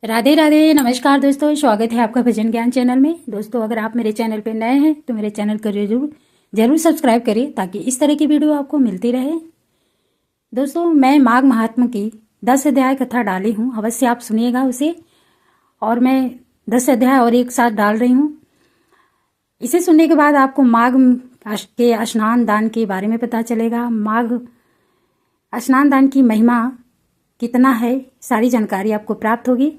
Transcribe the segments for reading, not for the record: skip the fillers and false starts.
राधे राधे। नमस्कार दोस्तों, स्वागत है आपका भजन ज्ञान चैनल में। दोस्तों, अगर आप मेरे चैनल पर नए हैं तो मेरे चैनल को जरूर सब्सक्राइब करिए ताकि इस तरह की वीडियो आपको मिलती रहे। दोस्तों, मैं माघ महात्म की 10 अध्याय कथा डाली हूँ, अवश्य आप सुनिएगा उसे। और मैं 10 अध्याय और एक साथ डाल रही हूँ। इसे सुनने के बाद आपको माघ के स्नान दान के बारे में पता चलेगा। माघ स्नान दान की महिमा कितना है, सारी जानकारी आपको प्राप्त होगी।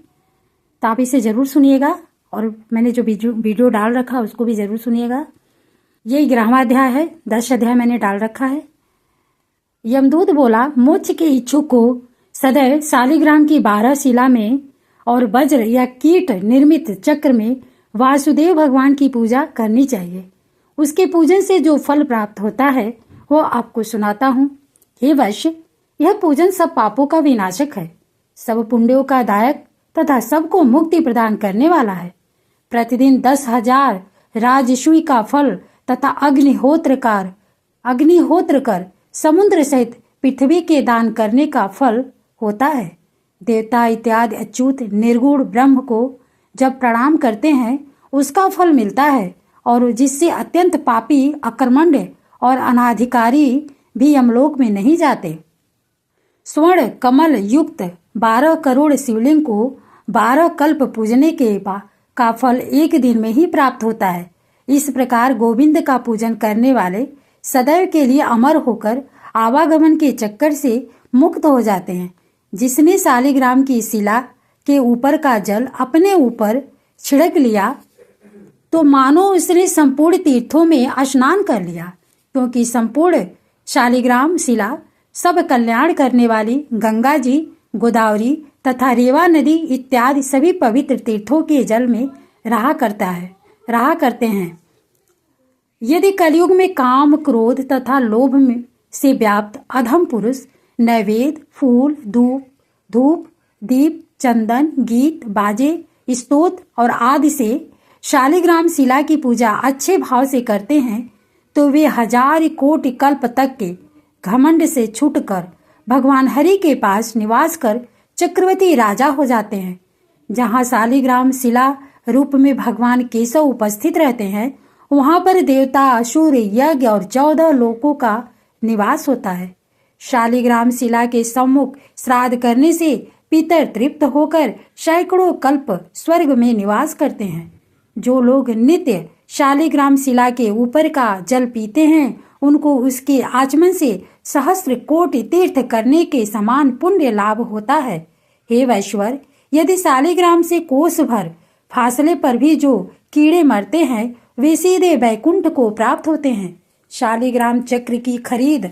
तो आप इसे ज़रूर सुनिएगा और मैंने जो वीडियो डाल रखा उसको भी ज़रूर सुनिएगा। ये 11वां अध्याय है, 10 अध्याय मैंने डाल रखा है। यमदूत बोला, मोक्ष के इच्छुक को सदैव शालिग्राम की 12 शिला में और वज्र या कीट निर्मित चक्र में वासुदेव भगवान की पूजा करनी चाहिए। उसके पूजन से जो फल प्राप्त होता है वो आपको सुनाता हूँ। हे वैश्य, यह पूजन सब पापों का विनाशक है, सब पुण्यों का दायक तथा सबको मुक्ति प्रदान करने वाला है। प्रतिदिन 10,000 राजसूय का फल तथा अग्निहोत्र कर समुद्र सहित पृथ्वी के दान करने का फल होता है। देवता इत्यादि अच्युत निर्गुण ब्रह्म को जब प्रणाम करते हैं उसका फल मिलता है, और जिससे अत्यंत पापी, अकर्मण्य और अनाधिकारी भी यमलोक में नहीं जाते। स्वर्ण कमल युक्त 12 करोड़ शिवलिंग को 12 कल्प पूजने का फल एक दिन में ही प्राप्त होता है। इस प्रकार गोविंद का पूजन करने वाले सदैव के लिए अमर होकर आवागमन के चक्कर से मुक्त हो जाते हैं। जिसने शालिग्राम की शिला के ऊपर का जल अपने ऊपर छिड़क लिया तो मानो उसने संपूर्ण तीर्थों में स्नान कर लिया, क्योंकि संपूर्ण शालिग्राम शिला सब कल्याण करने वाली गंगा जी, गोदावरी तथा रेवा नदी इत्यादि सभी पवित्र तीर्थों के जल में रहा करते हैं। यदि कलयुग में काम, क्रोध तथा लोभ से व्याप्त अधम पुरुष नैवेद्य, फूल, धूप, दीप, चंदन, गीत, बाजे, स्तोत्र और आदि से शालिग्राम शिला की पूजा अच्छे भाव से करते हैं तो वे 1000 कोटि कल्प तक के घमंड से छूटकर भगवान हरि के पास निवास कर चक्रवर्ती राजा हो जाते हैं। जहाँ शालिग्राम शिला रूप में भगवान केशव उपस्थित रहते हैं, वहां पर देवता, असुर, यज्ञ और 14 लोकों का निवास होता है। शालिग्राम शिला के सम्मुख श्राद्ध करने से पितर तृप्त होकर सैकड़ों कल्प स्वर्ग में निवास करते हैं। जो लोग नित्य शालिग्राम शिला के ऊपर का जल पीते हैं उनको उसके आचमन से सहस्त्र कोटि तीर्थ करने के समान पुण्य लाभ होता है। हे वैश्वर, यदि शालिग्राम से कोस भर फासले पर भी जो कीड़े मरते हैं वे सीधे वैकुंठ को प्राप्त होते हैं। शालिग्राम चक्र की खरीद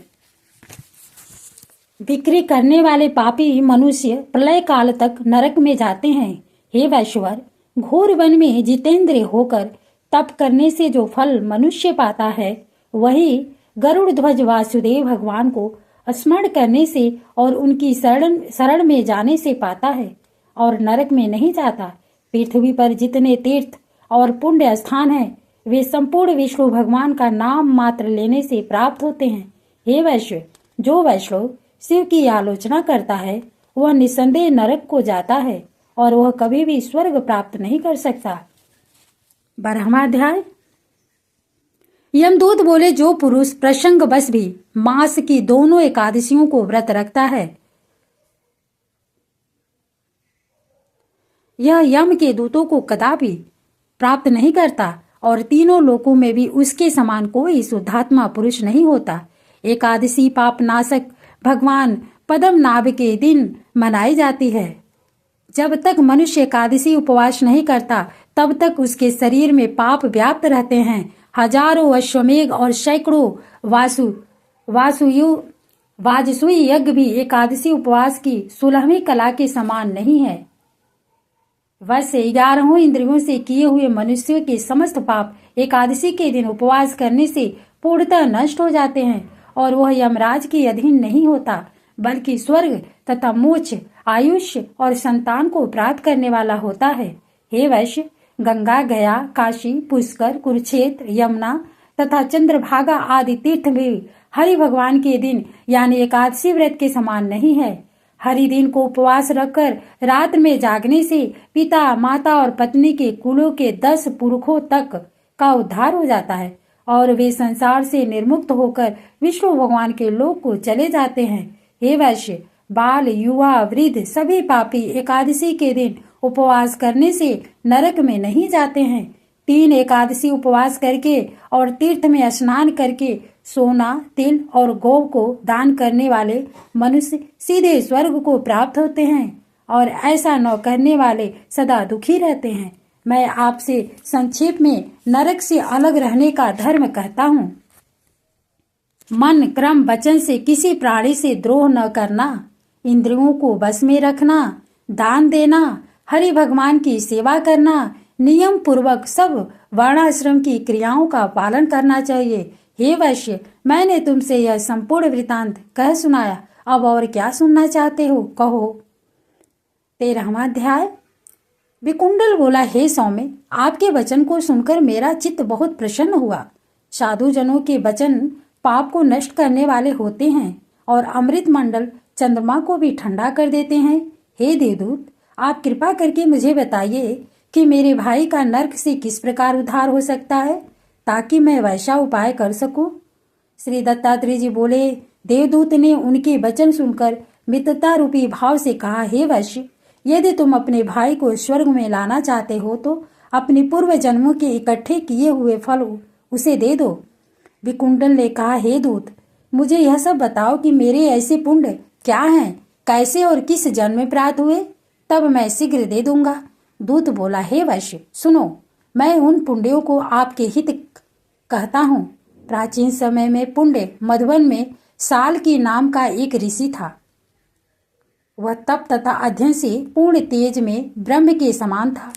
बिक्री करने वाले पापी मनुष्य प्रलय काल तक नरक में जाते हैं। हे वैश्वर, घोर वन में जितेंद्र होकर तप करने से जो फल मनुष्य पाता है वही गरुड़ ध्वज वासुदेव भगवान को स्मरण करने से और उनकी शरण में जाने से पाता है और नरक में नहीं जाता। पृथ्वी पर जितने तीर्थ और पुण्य स्थान हैं वे संपूर्ण विष्णु भगवान का नाम मात्र लेने से प्राप्त होते हैं। हे वैश्य, जो वैष्णव शिव की आलोचना करता है वह निसंदेह नरक को जाता है और वह कभी भी स्वर्ग प्राप्त नहीं कर सकता। 12वां अध्याय। यमदूत बोले, जो पुरुष प्रसंग बस भी मास की दोनों एकादशियों को व्रत रखता है यह यम के दूतों को कदापि प्राप्त नहीं करता और तीनों लोकों में भी उसके समान कोई शुद्धात्मा पुरुष नहीं होता। एकादशी पाप नाशक भगवान पद्मनाभ के दिन मनाई जाती है। जब तक मनुष्य एकादशी उपवास नहीं करता तब तक उसके शरीर में पाप व्याप्त रहते हैं। हजारों अश्वमेघ और सैकड़ों वाजसूय यज्ञ भी एकादशी उपवास की 16वीं कला के समान नहीं है। वैसे 11 इंद्रियों से किए हुए मनुष्यों के समस्त पाप एकादशी के दिन उपवास करने से पूर्णतः नष्ट हो जाते हैं और वह यमराज के अधीन नहीं होता, बल्कि स्वर्ग तथा मोक्ष, आयुष्य और संतान को प्राप्त करने वाला होता है। हे वैश्य, गंगा, गया, काशी, पुष्कर, कुरुक्षेत्र, यमुना तथा चंद्रभागा आदि तीर्थ भी हरि भगवान के दिन यानी एकादशी व्रत के समान नहीं है। हरि दिन को उपवास रखकर रात में जागने से पिता, माता और पत्नी के कुलों के 10 पुरखों तक का उद्धार हो जाता है और वे संसार से निर्मुक्त होकर विष्णु भगवान के लोक को चले जाते हैं। हे वैश्य, बाल, युवा, वृद्ध सभी पापी एकादशी के दिन उपवास करने से नरक में नहीं जाते हैं। 3 एकादशी उपवास करके और तीर्थ में स्नान करके सोना, तिल और गौ को दान करने वाले मनुष्य सीधे स्वर्ग को प्राप्त होते हैं और ऐसा न करने वाले सदा दुखी रहते हैं। मैं आपसे संक्षेप में नरक से अलग रहने का धर्म कहता हूँ। मन, क्रम, वचन से किसी प्राणी से द्रोह न करना, इंद्रियों को बस में रखना, दान देना, हरि भगवान की सेवा करना, नियम पूर्वक सब वर्णाश्रम की क्रियाओं का पालन करना चाहिए। हे वैश्य, मैंने तुमसे यह संपूर्ण वृतांत कह सुनाया, अब और क्या सुनना चाहते हो, कहो। 13वां अध्याय। विकुंडल बोला, हे सौम्य, आपके वचन को सुनकर मेरा चित्त बहुत प्रसन्न हुआ। साधु जनों के वचन पाप को नष्ट करने वाले होते हैं और अमृत मंडल चंद्रमा को भी ठंडा कर देते हैं। हे देवदूत, आप कृपा करके मुझे बताइए कि मेरे भाई का नरक से किस प्रकार उद्धार हो सकता है, ताकि मैं वैसा उपाय कर सकूं। श्री दत्तात्रेय जी बोले, देवदूत ने उनके वचन सुनकर मित्रता रूपी भाव से कहा, हे वैश्य, यदि तुम अपने भाई को स्वर्ग में लाना चाहते हो तो अपने पूर्व जन्मों के इकट्ठे किए हुए फल उसे दे दो। विकुंडल ने कहा, हे दूत, मुझे यह सब बताओ कि मेरे ऐसे पुण्य क्या हैं, कैसे और किस जन्म में प्राप्त हुए, तब मैं शीघ्र दे दूंगा। दूत बोला, हे वैश्य, सुनो, मैं उन पुण्यों को आपके हित कहता हूँ। प्राचीन समय में पुण्य मधुबन में साल की नाम का एक ऋषि था। वह तप तथा अध्ययन से पूर्ण तेज में ब्रह्म के समान था।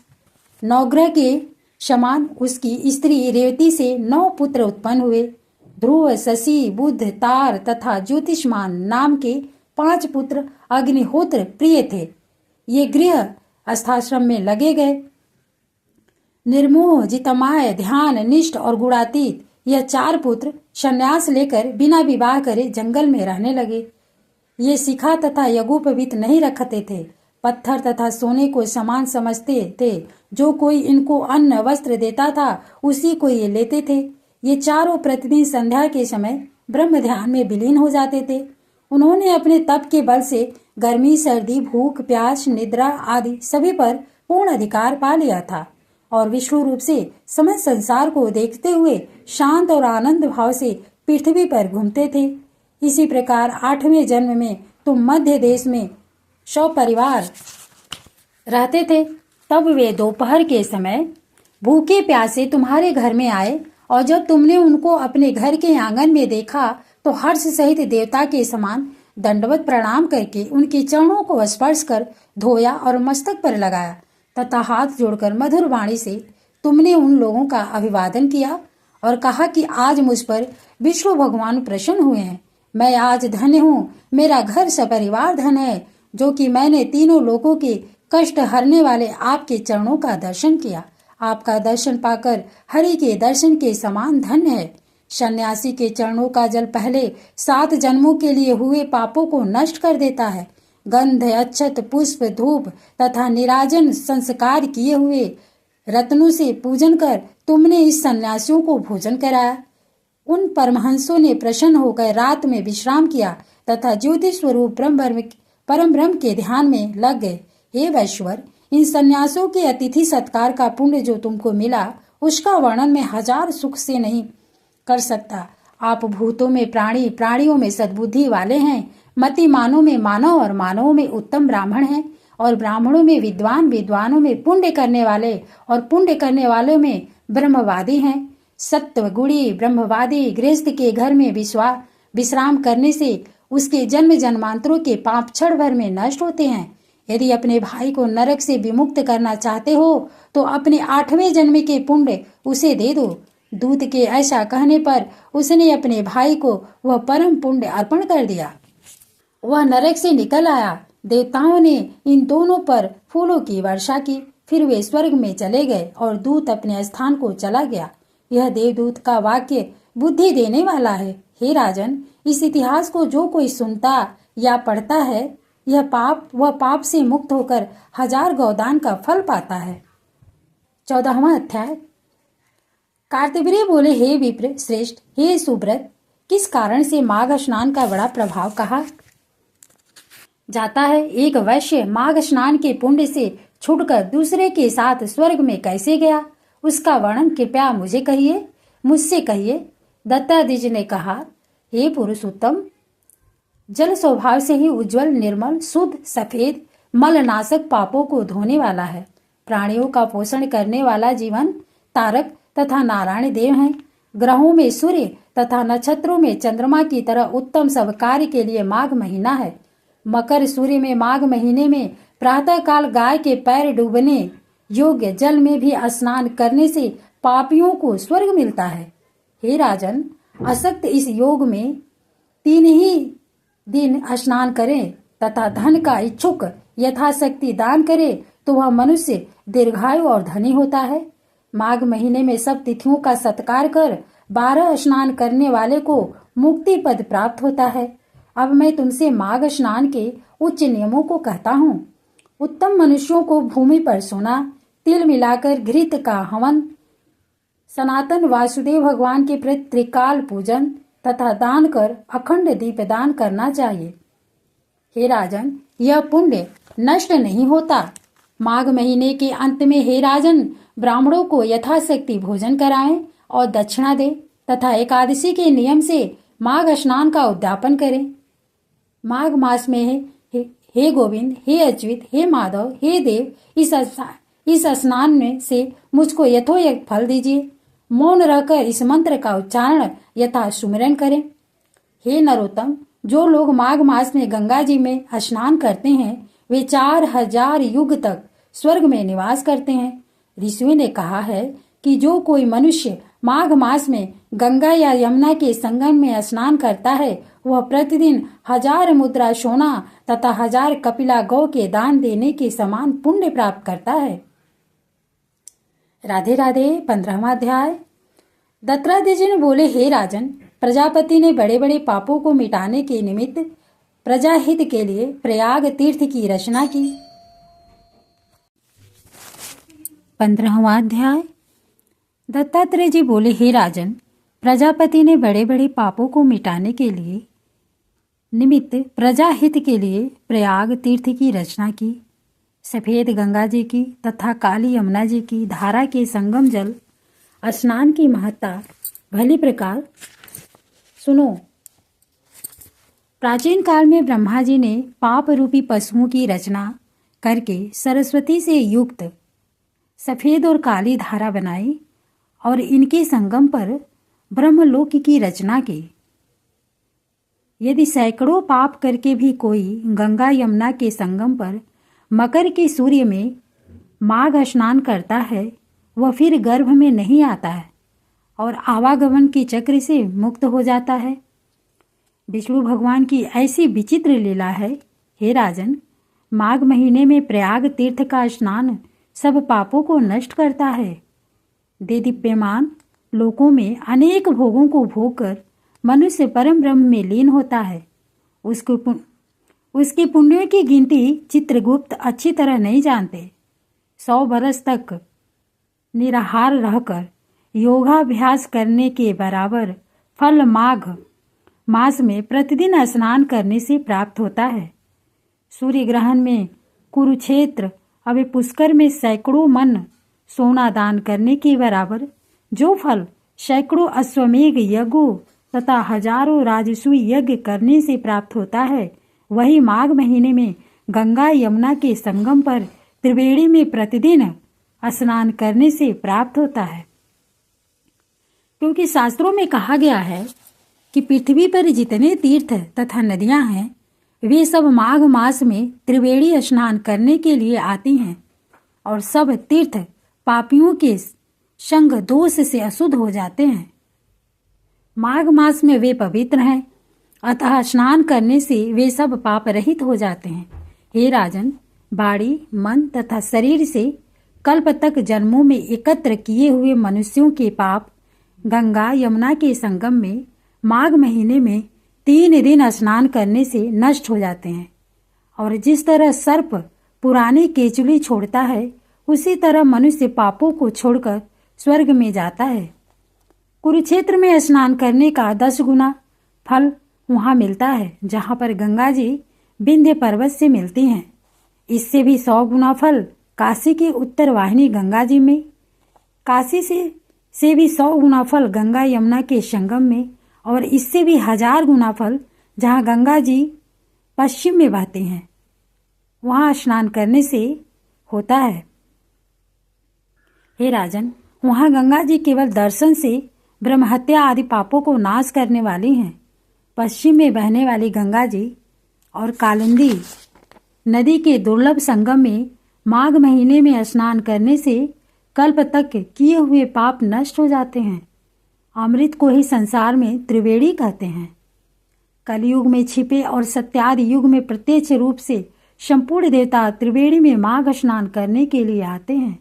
नवग्रह के समान उसकी स्त्री रेवती से 9 पुत्र उत्पन्न हुए। ध्रुव, शशि, बुध, तार तथा ज्योतिष्मान नाम के 5 पुत्र अग्निहोत्र प्रिय थे। ये गृह अस्थाश्रम में लगे गए। निर्मोह, जितमाय, ध्यान निष्ठ और गुणातीत यह 4 पुत्र संन्यास लेकर बिना विवाह करे जंगल में रहने लगे। ये शिखा तथा यज्ञोपवीत नहीं रखते थे, पत्थर तथा सोने को समान समझते थे। जो कोई इनको अन्न वस्त्र देता था उसी को ये लेते थे। ये चारों प्रतिदिन संध्या के समय ब्रह्म ध्यान में विलीन हो जाते थे। उन्होंने अपने तप के बल से गर्मी, सर्दी, भूख, प्यास, निद्रा आदि सभी पर पूर्ण अधिकार पा लिया था और विष्णु रूप से समस्त संसार को देखते हुए शांत और आनंद भाव से पृथ्वी पर घूमते थे। इसी प्रकार 8वें जन्म में तुम मध्य देश में सपरिवार रहते थे। तब वे दोपहर के समय भूखे प्यासे तुम्हारे घर में आए और जब तुमने उनको अपने घर के आंगन में देखा तो हर्ष सहित देवता के समान दंडवत प्रणाम करके उनके चरणों को स्पर्श कर धोया और मस्तक पर लगाया तथा हाथ जोड़कर मधुर वाणी से तुमने उन लोगों का अभिवादन किया और कहा कि आज मुझ पर विष्णु भगवान प्रसन्न हुए हैं। मैं आज धन्य हूँ, मेरा घर सपरिवार धन है, जो कि मैंने तीनों लोगों के कष्ट हरने वाले आपके चरणों का दर्शन किया। आपका दर्शन पाकर हरि के दर्शन के समान धन्य है। सन्यासी के चरणों का जल पहले 7 जन्मों के लिए हुए पापों को नष्ट कर देता है। गंध, अक्षत, पुष्प, धूप तथा निराजन संस्कार किए हुए रत्नों से पूजन कर तुमने इस सन्यासियों को भोजन कराया। उन परमहंसों ने प्रसन्न होकर रात में विश्राम किया तथा ज्योति स्वरूप परम ब्रह्म के ध्यान में लग गए। हे वैश्वर, इन सन्यासों के अतिथि सत्कार का पुण्य जो तुमको मिला उसका वर्णन मैं 1000 सुख से नहीं कर सकता। आप भूतों में प्राणी, प्राणियों में सद्बुद्धि वाले हैं, मतिमानों में मानव और मानवों में उत्तम ब्राह्मण हैं और ब्राह्मणों में विद्वान, विद्वानों में पुण्य करने वाले और पुण्य करने वालों में ब्रह्मवादी हैं। सत्व गुणी ब्रह्मवादी गृहस्थ के घर में विश्राम करने से उसके जन्म जन्मांतरों के पाप क्षण भर में नष्ट होते हैं। यदि अपने भाई को नरक से विमुक्त करना चाहते हो तो अपने 8वें जन्म के पुण्य उसे दे दो। दूत के ऐसा कहने पर उसने अपने भाई को वह परम पुण्य अर्पण कर दिया। वह नरक से निकल आया। देवताओं ने इन दोनों पर फूलों की वर्षा की, फिर वे स्वर्ग में चले गए और दूत अपने स्थान को चला गया। यह देवदूत का वाक्य बुद्धि देने वाला है। हे राजन, इस इतिहास को जो कोई सुनता या पढ़ता है वह पाप से मुक्त होकर 1000 गौदान का फल पाता है। 14वां अध्याय। कार्तवीर्य बोले, हे विप्र श्रेष्ठ, हे सुब्रत, किस कारण से माघ स्नान का बड़ा प्रभाव कहा जाता है? एक वैश्य माघ स्नान के पुण्य से छूटकर दूसरे के साथ स्वर्ग में कैसे गया, उसका वर्णन कृपया मुझसे कहिए। दत्तादिज ने कहा, हे पुरुषोत्तम, जल स्वभाव से ही उज्जवल, निर्मल, शुद्ध, सफेद, मलनाशक, पापों को धोने वाला है। प्राणियों का पोषण करने वाला जीवन तारक तथा नारायण देव हैं। ग्रहों में सूर्य तथा नक्षत्रों में चंद्रमा की तरह उत्तम सब कार्य के लिए माघ महीना है। मकर सूर्य में माघ महीने में प्रातः काल गाय के पैर डूबने योग्य जल में भी स्नान करने से पापियों को स्वर्ग मिलता है। हे राजन, असक्त इस योग में 3 ही दिन स्नान करे तथा धन का इच्छुक यथाशक्ति दान करे तो वह मनुष्य दीर्घायु और धनी होता है। माघ महीने में सब तिथियों का सत्कार कर 12 स्नान करने वाले को मुक्ति पद प्राप्त होता है। अब मैं तुमसे माघ स्नान के उच्च नियमों को कहता हूँ। उत्तम मनुष्यों को भूमि पर सोना, तिल मिलाकर घृत का हवन, सनातन वासुदेव भगवान के प्रति त्रिकाल पूजन तथा दान कर अखंड दीप दान करना चाहिए। हे राजन, यह पुण्य नष्ट नहीं होता। माघ महीने के अंत में हे राजन, ब्राह्मणों को यथाशक्ति भोजन कराएं और दक्षिणा दें तथा एकादशी के नियम से माघ स्नान का उद्यापन करें। माघ मास में हे गोविंद, हे अच्युत, हे माधव, हे देव, इस स्नान में से मुझको यथोचित फल दीजिए। मौन रहकर इस मंत्र का उच्चारण यथा सुमिरन करें। हे नरोत्तम, जो लोग माघ मास में गंगा जी में स्नान करते हैं वे 4000 युग तक स्वर्ग में निवास करते हैं। ऋषियों ने कहा है कि जो कोई मनुष्य माघ मास में गंगा या यमुना के संगम में स्नान करता है वह प्रतिदिन 1000 मुद्रा सोना तथा 1000 कपिला गौ के दान देने के समान पुण्य प्राप्त करता है। राधे राधे। 15वां अध्याय। दत्तात्रेय ने बोले, हे राजन, प्रजापति ने बड़े बड़े पापों को मिटाने के निमित्त प्रजाहित के लिए प्रयाग तीर्थ की रचना की। 15वां अध्याय। दत्तात्रेय जी बोले, हे राजन, प्रजापति ने बड़े बड़े पापों को मिटाने के लिए निमित्त प्रजाहित के लिए प्रयाग तीर्थ की रचना की। सफेद गंगा जी की तथा काली यमुना जी की धारा के संगम जल स्नान की महत्ता भली प्रकार सुनो। प्राचीन काल में ब्रह्मा जी ने पाप रूपी पशुओं की रचना करके सरस्वती से युक्त सफेद और काली धारा बनाई और इनके संगम पर ब्रह्मलोक की रचना की। यदि सैकड़ों पाप करके भी कोई गंगा यमुना के संगम पर मकर के सूर्य में माघ स्नान करता है वह फिर गर्भ में नहीं आता है और आवागमन के चक्र से मुक्त हो जाता है। विष्णु भगवान की ऐसी विचित्र लीला है। हे राजन, माघ महीने में प्रयाग तीर्थ का स्नान सब पापों को नष्ट करता है। देदीप्यमान लोकों में अनेक भोगों को भोग कर मनुष्य परम ब्रह्म में लीन होता है। उसके पुण्यों की गिनती चित्रगुप्त अच्छी तरह नहीं जानते। 100 बरस तक निराहार रहकर योगाभ्यास करने के बराबर फल माघ मास में प्रतिदिन स्नान करने से प्राप्त होता है। सूर्य ग्रहण में कुरुक्षेत्र अभी पुष्कर में सैकड़ों मन सोना दान करने के बराबर जो फल सैकड़ों अश्वमेघ यज्ञों तथा हजारों राजसूय यज्ञ करने से प्राप्त होता है वही माघ महीने में गंगा यमुना के संगम पर त्रिवेणी में प्रतिदिन स्नान करने से प्राप्त होता है। क्योंकि शास्त्रों में कहा गया है कि पृथ्वी पर जितने तीर्थ तथा नदियां हैं वे सब माघ मास में त्रिवेणी स्नान करने के लिए आती हैं और सब तीर्थ पापियों के संग दोष से अशुद्ध हो जाते हैं। माघ मास में वे पवित्र हैं अतः स्नान करने से वे सब पाप रहित हो जाते हैं। हे राजन, बाड़ी मन तथा शरीर से कल्प तक जन्मों में एकत्र किए हुए मनुष्यों के पाप गंगा यमुना के संगम में माघ महीने में 3 दिन स्नान करने से नष्ट हो जाते हैं। और जिस तरह सर्प पुरानी केचुली छोड़ता है, उसी तरह मनुष्य पापों को छोड़कर स्वर्ग में जाता है। कुरुक्षेत्र में स्नान करने का 10 गुना फल वहां मिलता है, जहां पर गंगा जी विंध्य पर्वत से मिलती हैं। इससे भी 100 गुना फल काशी की उत्तर वाहिनी गंगा जी में, काशी से भी 100 गुना फल गंगा यमुना के संगम में, और इससे भी 1000 गुना फल जहाँ गंगा जी पश्चिम में बहते हैं, वहाँ स्नान करने से होता है। हे राजन, वहाँ गंगा जी केवल दर्शन से ब्रह्महत्या आदि पापों को नाश करने वाली हैं। पश्चिम में बहने वाली गंगा जी और कालिंदी नदी के दुर्लभ संगम में माघ महीने में स्नान करने से कल्प तक किए हुए पाप नष्ट हो जाते हैं। अमृत को ही संसार में त्रिवेणी कहते हैं। कलयुग में छिपे और सत्यादि युग में प्रत्यक्ष रूप से संपूर्ण देवता त्रिवेणी में माघ स्नान करने के लिए आते हैं।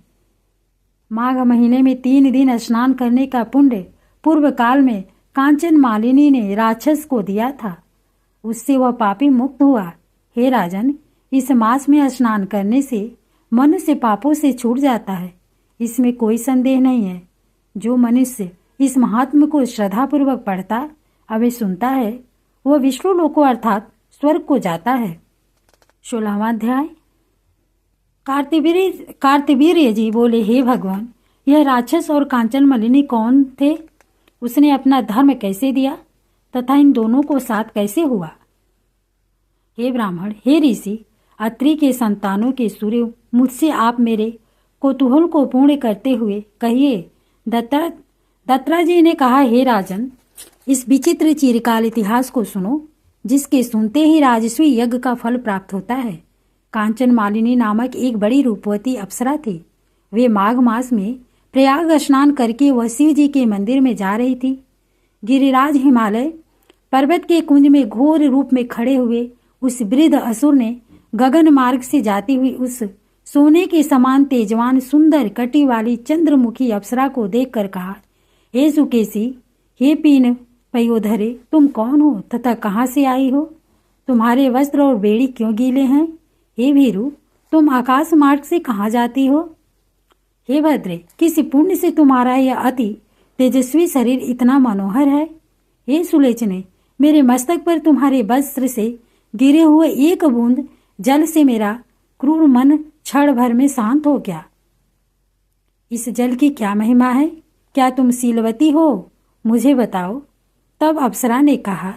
माघ महीने में 3 दिन स्नान करने का पुण्य पूर्व काल में कांचन मालिनी ने राक्षस को दिया था, उससे वह पापी मुक्त हुआ। हे राजन, इस मास में स्नान करने से मनुष्य पापों से छूट जाता है, इसमें कोई संदेह नहीं है। जो मनुष्य इस महात्म्य को श्रद्धापूर्वक पढ़ता अवे सुनता है, वह विष्णु लोको अर्थात स्वर्ग को जाता है। 16वां अध्याय। कार्तवीर्य जी बोले, हे भगवान, यह राक्षस और कांचन मलिनी कौन थे? उसने अपना धर्म कैसे दिया तथा इन दोनों को साथ कैसे हुआ? हे ब्राह्मण, हे ऋषि, अत्रि के संतानों के सूर्य, मुझसे आप मेरे कौतूहल को पूर्ण करते हुए कहिए। दत्रा जी ने कहा, हे राजन, इस विचित्र चिरकाल इतिहास को सुनो, जिसके सुनते ही राजस्वी यज्ञ का फल प्राप्त होता है। कांचन मालिनी नामक एक बड़ी रूपवती अप्सरा थी। वे माघ मास में प्रयाग स्नान करके वह शिव जी के मंदिर में जा रही थी। गिरिराज हिमालय पर्वत के कुंज में घोर रूप में खड़े हुए उस वृद्ध असुर ने गगन मार्ग से जाती हुई उस सोने के समान तेजवान सुंदर कटी वाली चंद्रमुखी अप्सरा को देखकर कहा, हे सुकेशी, हे पीन पयोधरे, तुम कौन हो तथा कहाँ से आई हो? तुम्हारे वस्त्र और बेड़ी क्यों गीले हैं? हे भीरू, तुम आकाश मार्ग से कहाँ जाती हो? हे भद्रे, किस पुण्य से तुम्हारा यह अति तेजस्वी शरीर इतना मनोहर है? हे सुलेचने, मेरे मस्तक पर तुम्हारे वस्त्र से गिरे हुए एक बूंद जल से मेरा क्रूर मन क्षण भर में शांत हो गया। इस जल की क्या महिमा है? क्या तुम शीलवती हो? मुझे बताओ। तब अप्सरा ने कहा,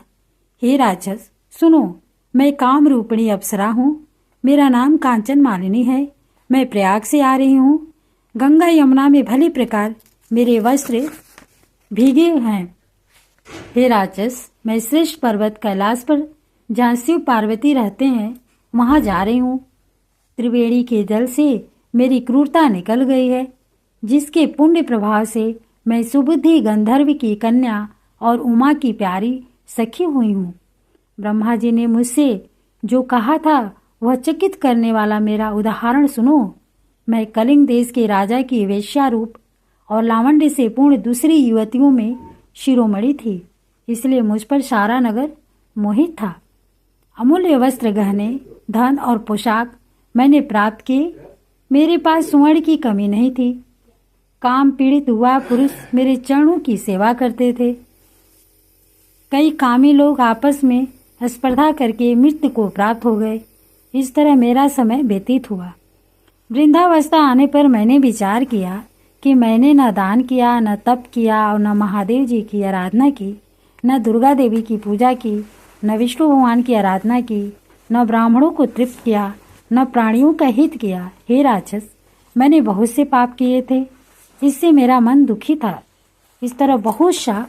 हे राक्षस, सुनो, मैं काम रूपिणी अप्सरा हूँ। मेरा नाम कांचन मालिनी है। मैं प्रयाग से आ रही हूँ। गंगा यमुना में भली प्रकार मेरे वस्त्र भीगे हैं। हे राक्षस, मैं श्रेष्ठ पर्वत कैलाश पर जहाँ शिव पार्वती रहते हैं वहाँ जा रही हूँ। त्रिवेणी के जल से मेरी क्रूरता निकल गई है, जिसके पुण्य प्रभाव से मैं सुबुद्धि गंधर्व की कन्या और उमा की प्यारी सखी हुई हूँ। ब्रह्मा जी ने मुझसे जो कहा था वह चकित करने वाला मेरा उदाहरण सुनो। मैं कलिंग देश के राजा की वेश्या रूप और लावण्य से पूर्ण दूसरी युवतियों में शिरोमणि थी, इसलिए मुझ पर सारा नगर मोहित था। अमूल्य वस्त्र, गहने, धन और पोशाक मैंने प्राप्त किए। मेरे पास स्वर्ण की कमी नहीं थी। काम पीड़ित हुआ पुरुष मेरे चरणों की सेवा करते थे। कई कामी लोग आपस में स्पर्धा करके मृत्यु को प्राप्त हो गए। इस तरह मेरा समय व्यतीत हुआ। वृद्धावस्था आने पर मैंने विचार किया कि मैंने न दान किया, न तप किया और न महादेव जी की आराधना की, न दुर्गा देवी की पूजा की, न विष्णु भगवान की आराधना की, न ब्राह्मणों को तृप्त किया, न प्राणियों का हित किया। हे राक्षस, मैंने बहुत से पाप किए थे, इससे मेरा मन दुखी था। इस तरह बहुत सा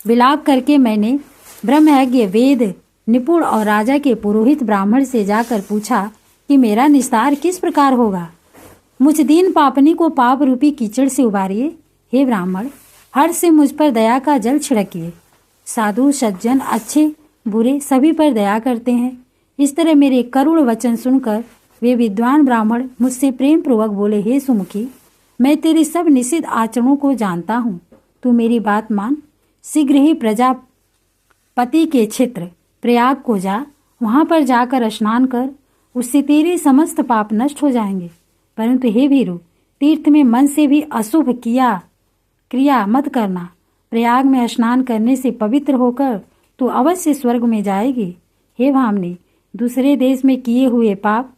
विलाप करके मैंने ब्रह्मज्ञ, वेद निपुण और राजा के पुरोहित ब्राह्मण से जाकर पूछा कि मेरा निस्तार किस प्रकार होगा। मुझ दीन पापनी को पाप रूपी कीचड़ से उबारिए। हे ब्राह्मण, हर से मुझ पर दया का जल छिड़किए। साधु सज्जन, अच्छे बुरे सभी पर दया करते हैं। इस तरह मेरे करुण वचन सुनकर वे विद्वान ब्राह्मण मुझसे प्रेम पूर्वक बोले, हे सुमुखी, मैं तेरे सब निषिद्ध आचरणों को जानता हूँ। तू मेरी बात मान। शीघ्र ही प्रजापति के क्षेत्र प्रयाग को जा। वहाँ पर जाकर स्नान कर उससे तेरे समस्त पाप नष्ट हो जाएंगे। परंतु हे भीरू, तीर्थ में मन से भी अशुभ क्रिया मत करना। प्रयाग में स्नान करने से पवित्र होकर तू अवश्य स्वर्ग में जाएगी। हे भामनी, दूसरे देश में किए हुए पाप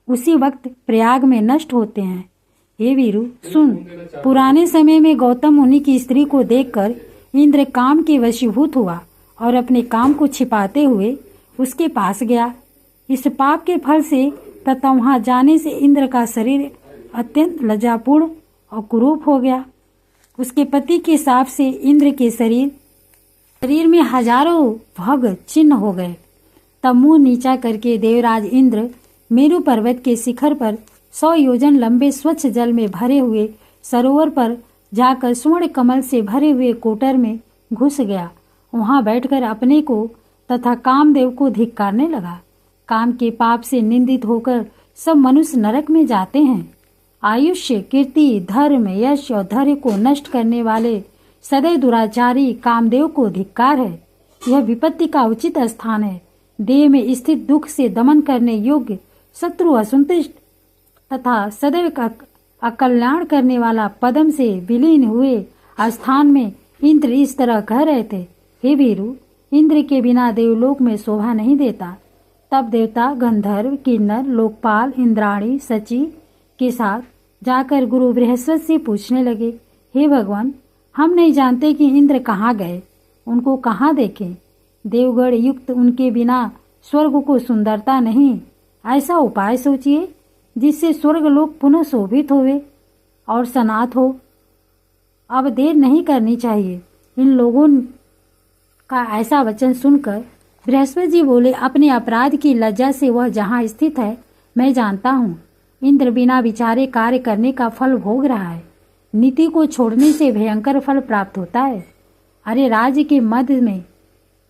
उसी वक्त प्रयाग में नष्ट होते हैं। हे वीरू सुन, पुराने समय में गौतम मुनि की स्त्री को देखकर इंद्र काम के वशीभूत हुआ और अपने काम को छिपाते हुए उसके पास गया। इस पाप के फल से तथा वहां जाने से इंद्र का शरीर अत्यंत लज्जापूर्ण और कुरूप हो गया। उसके पति के शाप से इंद्र के शरीर में हजारों भग चिन्ह हो गए। तब मुंह नीचा करके देवराज इंद्र मेरु पर्वत के शिखर पर 100 योजन लंबे स्वच्छ जल में भरे हुए सरोवर पर जाकर स्वर्ण कमल से भरे हुए कोटर में घुस गया। वहां बैठकर अपने को तथा कामदेव को धिक्कारने लगा। काम के पाप से निंदित होकर सब मनुष्य नरक में जाते हैं। आयुष्य, कीर्ति, धर्म, यश और धैर्य को नष्ट करने वाले सदैव दुराचारी कामदेव को धिक्कार है। यह विपत्ति का उचित स्थान है। देह में स्थित दुख से दमन करने योग्य शत्रु असंतुष्ट तथा सदैव का अकल्याण करने वाला पदम से विलीन हुए स्थान में इंद्र इस तरह कह रहे थे, हे वीरू, इंद्र के बिना देवलोक में शोभा नहीं देता। तब देवता गंधर्व, किन्नर, लोकपाल, इंद्राणी, सची के साथ जाकर गुरु बृहस्पति से पूछने लगे, हे भगवान, हम नहीं जानते कि इंद्र कहाँ गए, उनको कहाँ देखें। देवगण युक्त उनके बिना स्वर्ग को सुंदरता नहीं। ऐसा उपाय सोचिए जिससे स्वर्ग लोक पुनः शोभित होवे और सनात हो। अब देर नहीं करनी चाहिए। इन लोगों का ऐसा वचन सुनकर बृहस्पति जी बोले, अपने अपराध की लज्जा से वह जहाँ स्थित है मैं जानता हूँ। इंद्र बिना विचारे कार्य करने का फल भोग रहा है। नीति को छोड़ने से भयंकर फल प्राप्त होता है। अरे राज्य के मध्य में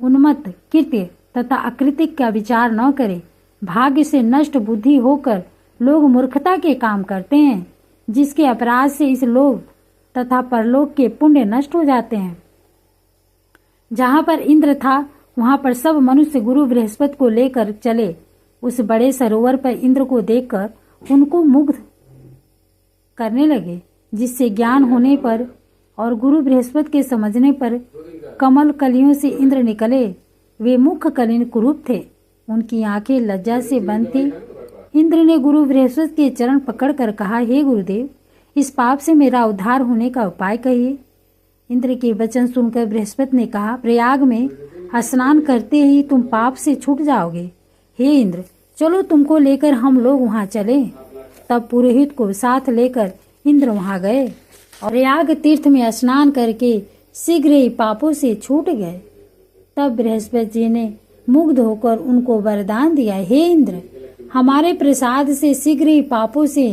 उन्मत्त कृत्य तथा अकृत्य का विचार न करे। भाग्य से नष्ट बुद्धि होकर लोग मूर्खता के काम करते हैं, जिसके अपराध से इस लोक तथा परलोक के पुण्य नष्ट हो जाते हैं। जहाँ पर इंद्र था वहाँ पर सब मनुष्य गुरु बृहस्पति को लेकर चले। उस बड़े सरोवर पर इंद्र को देखकर उनको मुग्ध करने लगे, जिससे ज्ञान होने पर और गुरु बृहस्पति के समझने पर कमल कलियों से इंद्र निकले। वे मुख कलिन कुरूप थे, उनकी आंखें लज्जा से बंद थी। इंद्र ने गुरु बृहस्पति के चरण पकड़कर कहा, हे गुरुदेव, इस पाप से मेरा उद्धार होने का उपाय कहिए। इंद्र के वचन सुनकर बृहस्पति ने कहा, प्रयाग में स्नान करते ही तुम पाप से छूट जाओगे। हे इंद्र, चलो तुमको लेकर हम लोग वहाँ चले। तब पुरोहित को साथ लेकर इंद्र वहाँ गए और प्रयाग तीर्थ में स्नान करके शीघ्र ही पापों से छूट गए। तब बृहस्पति जी ने मुग्ध होकर उनको वरदान दिया, हे इंद्र, हमारे प्रसाद से शीघ्र ही पापों से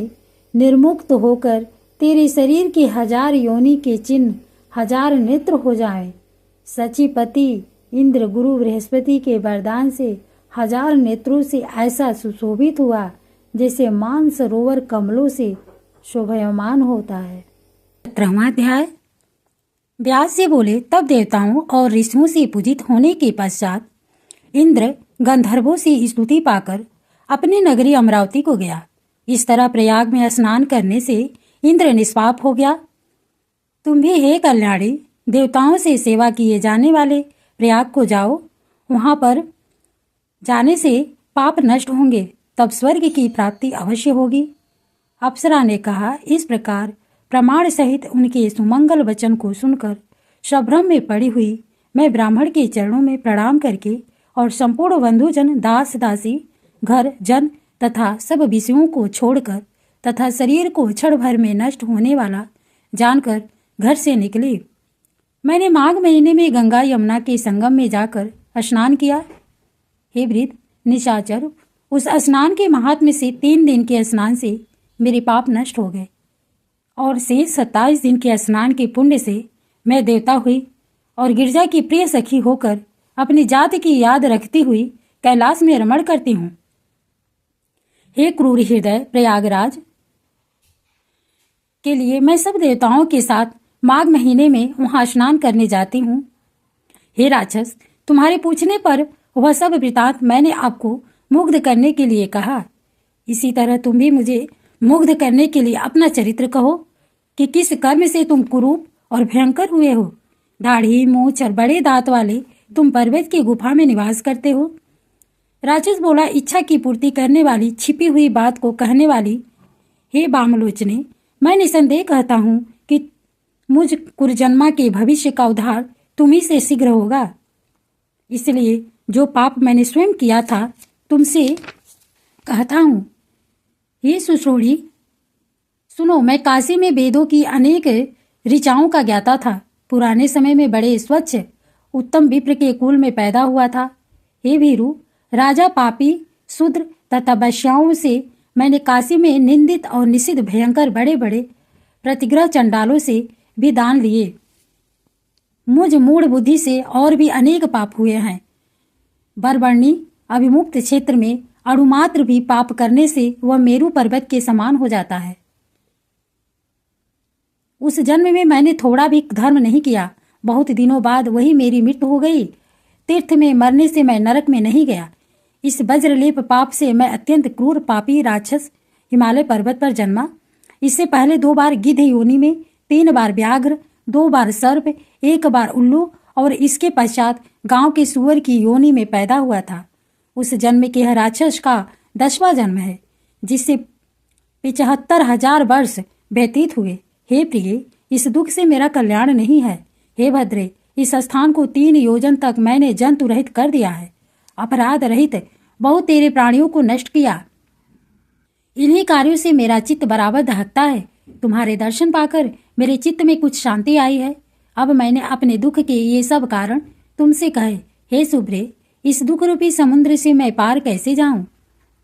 निर्मुक्त होकर तेरे शरीर के 1000 योनि के चिन्ह 1000 नेत्र हो जाए। सचीपति इंद्र गुरु बृहस्पति के वरदान से 1000 नेत्रों से ऐसा सुशोभित हुआ जैसे मान सरोवर कमलों से शोभायमान होता है। 17वां अध्याय। व्यास जी बोले, तब देवताओं और ऋषियों से पूजित होने के पश्चात इंद्र गंधर्वों से स्तुति पाकर अपनी नगरी अमरावती को गया। इस तरह प्रयाग में स्नान करने से इंद्र निष्पाप हो गया। तुम भी हे कल्याणी, देवताओं से सेवा किए जाने वाले प्रयाग को जाओ। वहां पर जाने से पाप नष्ट होंगे, तब स्वर्ग की प्राप्ति अवश्य होगी। अप्सरा ने कहा। इस प्रकार प्रमाण सहित उनके सुमंगल वचन को सुनकर संभ्रम में पड़ी हुई मैं ब्राह्मण के चरणों में प्रणाम करके और संपूर्ण बंधुजन, दास दासी, घर जन तथा सब विषयों को छोड़कर तथा शरीर को क्षण भर में नष्ट होने वाला जानकर घर से निकली। मैंने माघ महीने में गंगा यमुना के संगम में जाकर स्नान किया। हे वृद्ध निशाचर, उस स्नान के महात्म्य से 3 दिन के स्नान से मेरे पाप नष्ट हो गए और शेष 27 दिन के स्नान के पुण्य से मैं देवता हुई और गिरजा की प्रिय सखी होकर अपनी जाति की याद रखती हुई कैलाश में रमण करती हूँ। हे क्रूर हृदय प्रयागराज के लिए मैं सब देवताओं के साथ माघ महीने में वहां स्नान करने जाती हूँ। हे राक्षस, तुम्हारे पूछने पर वह सब वृतांत मैंने आपको मुग्ध करने के लिए कहा। इसी तरह तुम भी मुझे मुग्ध करने के लिए अपना चरित्र कहो कि किस कर्म से तुम कुरूप और भयंकर हुए हो। दाढ़ी, मूंछ और बड़े दांत वाले तुम पर्वत की गुफा में निवास करते हो। राक्षस बोला, इच्छा की पूर्ति करने वाली, छिपी हुई बात को कहने वाली, हे वामलोचने, मैं निसंदेह कहता हूं कि मुझ कुरजन्मा के भविष्य का उद्धार तुम्ही से शीघ्र होगा। इसलिए जो पाप मैंने स्वयं किया था तुमसे कहता हूं। हे सुश्रोणी, सुनो, मैं काशी में वेदों की अनेक ऋचाओं का ज्ञाता था। पुराने समय में बड़े स्वच्छ उत्तम विप्र के कुल में पैदा हुआ था। हे भीरु, राजा, पापी, शूद्र तथा वैश्याओं से मैंने काशी में निंदित और निषिद्ध भयंकर बड़े बड़े प्रतिग्रह चंडालों से भी दान लिए। मुझ मूढ़ बुद्धि से और भी अनेक पाप हुए हैं। बरबर्णी अभिमुक्त क्षेत्र में अणुमात्र भी पाप करने से वह मेरू पर्वत के समान हो जाता है। उस जन्म में मैंने थोड़ा भी धर्म नहीं किया। बहुत दिनों बाद वही मेरी मृत्यु हो गई। तीर्थ में मरने से मैं नरक में नहीं गया। इस वज्रलेप पाप से मैं अत्यंत क्रूर पापी राक्षस हिमालय पर्वत पर जन्मा। इससे पहले 2 बार गिद्ध योनि में, 3 बार व्याघ्र, 2 बार सर्प, 1 बार उल्लू और इसके पश्चात गांव के सुअर की योनि में पैदा हुआ था। उस जन्म के यह राक्षस का 10वां जन्म है, जिससे 75,000 वर्ष व्यतीत हुए। हे प्रिय, इस दुख से मेरा कल्याण नहीं है। हे भद्रे, इस स्थान को 3 योजन तक मैंने जंतु रहित कर दिया है। अपराध रहित बहुत तेरे प्राणियों को नष्ट किया। इन्हीं कार्यों से मेरा चित्त बराबर दहकता है। तुम्हारे दर्शन पाकर मेरे चित्त में कुछ शांति आई है। अब मैंने अपने दुख के ये सब कारण तुमसे कहे। हे सुब्रे, इस दुख रूपी समुद्र से मैं पार कैसे जाऊं?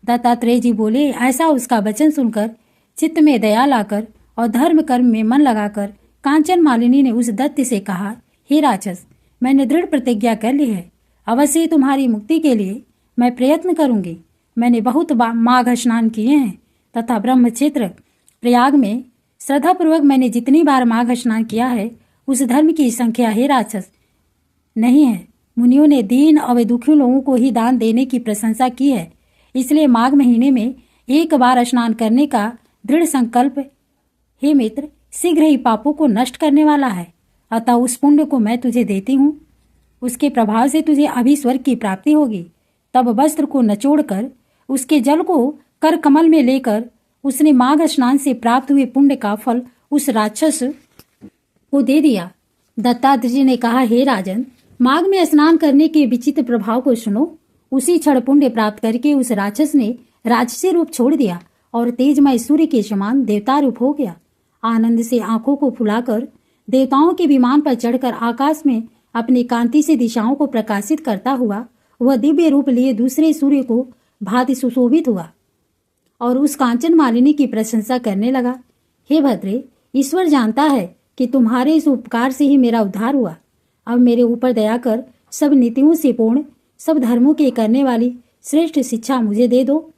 दत्तात्रेय जी बोले। ऐसा उसका वचन सुनकर चित्त में दया लाकर और धर्म कर्म में मन लगाकर कांचन मालिनी ने उस दैत्य से कहा, हे राक्षस, मैंने दृढ़ प्रतिज्ञा कर ली है। अवश्य तुम्हारी मुक्ति के लिए मैं प्रयत्न करूंगी। मैंने बहुत माघ स्नान किए हैं तथा ब्रह्म क्षेत्र प्रयाग में श्रद्धापूर्वक मैंने जितनी बार माघ स्नान किया है उस धर्म की संख्या, हे राक्षस, नहीं है। मुनियों ने दीन और दुखी लोगों को ही दान देने की प्रशंसा की है। इसलिए माघ महीने में 1 बार स्नान करने का दृढ़ संकल्प, हे मित्र, शीघ्र ही पापों को नष्ट करने वाला है। अतः उस पुण्य को मैं तुझे देती हूँ। उसके प्रभाव से तुझे अभी स्वर्ग की प्राप्ति होगी। तब वस्त्र को नचोड़कर उसके जल को कर कमल में लेकर उसने माघ स्नान से प्राप्त हुए पुण्य का फल उस राक्षस को दे दिया। दत्तात्रेय जी ने कहा, हे राजन, माघ में स्नान करने के विचित्र प्रभाव को सुनो। उसी क्षण पुण्य प्राप्त करके उस राक्षस ने राजसी रूप छोड़ दिया और तेजमय सूर्य के समान देवता रूप हो गया। आनंद से आंखों को फुलाकर देवताओं के विमान पर चढ़कर आकाश में अपनी कांति से दिशाओं को प्रकाशित करता हुआ वह दिव्य रूप लिए दूसरे सूर्य को भांति सुशोभित हुआ और उस कांचन मालिनी की प्रशंसा करने लगा। हे भद्रे, ईश्वर जानता है कि तुम्हारे इस उपकार से ही मेरा उद्धार हुआ। अब मेरे ऊपर दया कर सब नीतियों से पूर्ण, सब धर्मों के करने वाली श्रेष्ठ शिक्षा मुझे दे दो,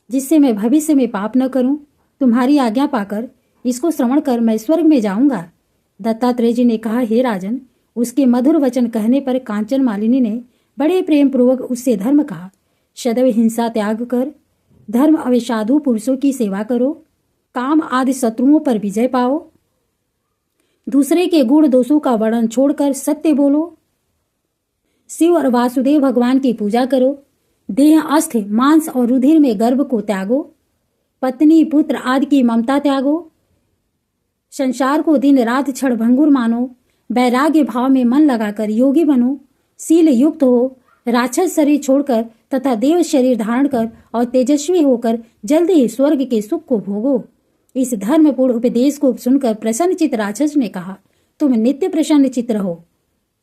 जिससे मैं भविष्य में पाप न करूं। तुम्हारी आज्ञा पाकर इसको श्रवण कर मैं स्वर्ग में जाऊंगा। दत्तात्रेय जी ने कहा, हे राजन, उसके मधुर वचन कहने पर कांचन मालिनी ने बड़े प्रेम पूर्वक उससे धर्म कहा। सदैव हिंसा त्याग कर धर्म और साधु पुरुषों की सेवा करो। काम आदि शत्रुओं पर विजय पाओ। दूसरे के गुण दोषों का वर्णन छोड़कर सत्य बोलो। शिव और वासुदेव भगवान की पूजा करो। देह, अस्थ, मांस और रुधिर में गर्भ को त्यागो। पत्नी, पुत्र आदि की ममता त्यागो। संसार को दिन रात क्षण भंगुर मानो। वैराग्य भाव में मन लगाकर योगी बनो। शील युक्त हो। राक्षस शरीर छोड़कर तथा देव शरीर धारण कर और तेजस्वी होकर जल्दी ही स्वर्ग के सुख को भोगो। इस धर्मपूर्ण उपदेश को सुनकर प्रसन्नचित राक्षस ने कहा, तुम नित्य प्रसन्न चित्त रहो।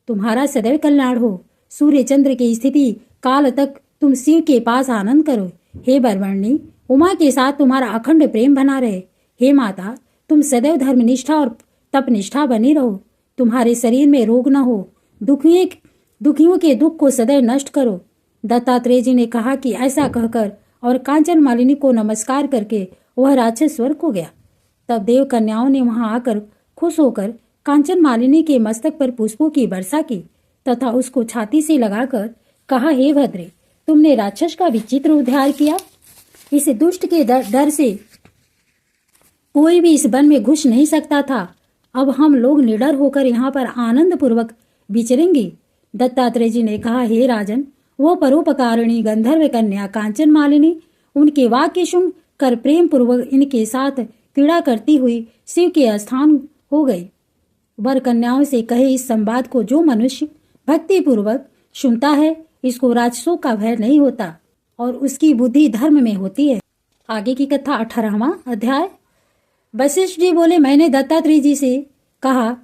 तुम्हारा सदैव कल्याण हो। सूर्य चंद्र की स्थिति काल तक तुम शिव के पास आनंद करो। हे बरवर्णी, उमा के साथ तुम्हारा अखंड प्रेम बना रहे। हे माता, तुम सदैव धर्मनिष्ठा और तपनिष्ठा बनी रहो। तुम्हारे शरीर में रोग न हो। दुखियों के दुख को सदैव नष्ट करो। दत्तात्रेय जी ने कहा कि ऐसा कहकर और कांचन मालिनी को नमस्कार करके वह राक्षस स्वर्ग को गया। तब देव कन्याओं ने वहां आकर खुश होकर कांचन मालिनी के मस्तक पर पुष्पों की वर्षा की तथा उसको छाती से लगाकर कहा, हे भद्रे, तुमने राक्षस का विचित्र उद्धार किया। इस दुष्ट के डर से कोई भी इस वन में घुस नहीं सकता था। अब हम लोग निडर होकर यहाँ पर आनंद पूर्वक विचरेंगे। दत्तात्रेय जी ने कहा, हे राजन, वो परोपकारिणी गंधर्व कन्या कांचन मालिनी उनके वाक्य सुन कर प्रेम पूर्वक इनके साथ क्रीड़ा करती हुई शिव के स्थान हो गई। वर कन्याओं से कहे इस संवाद को जो मनुष्य भक्ति पूर्वक सुनता है, इसको राक्षसों का भय नहीं होता और उसकी बुद्धि धर्म में होती है। आगे की कथा 18वां अध्याय। वशिष्ठ जी बोले, मैंने दत्तात्रेय जी से कहा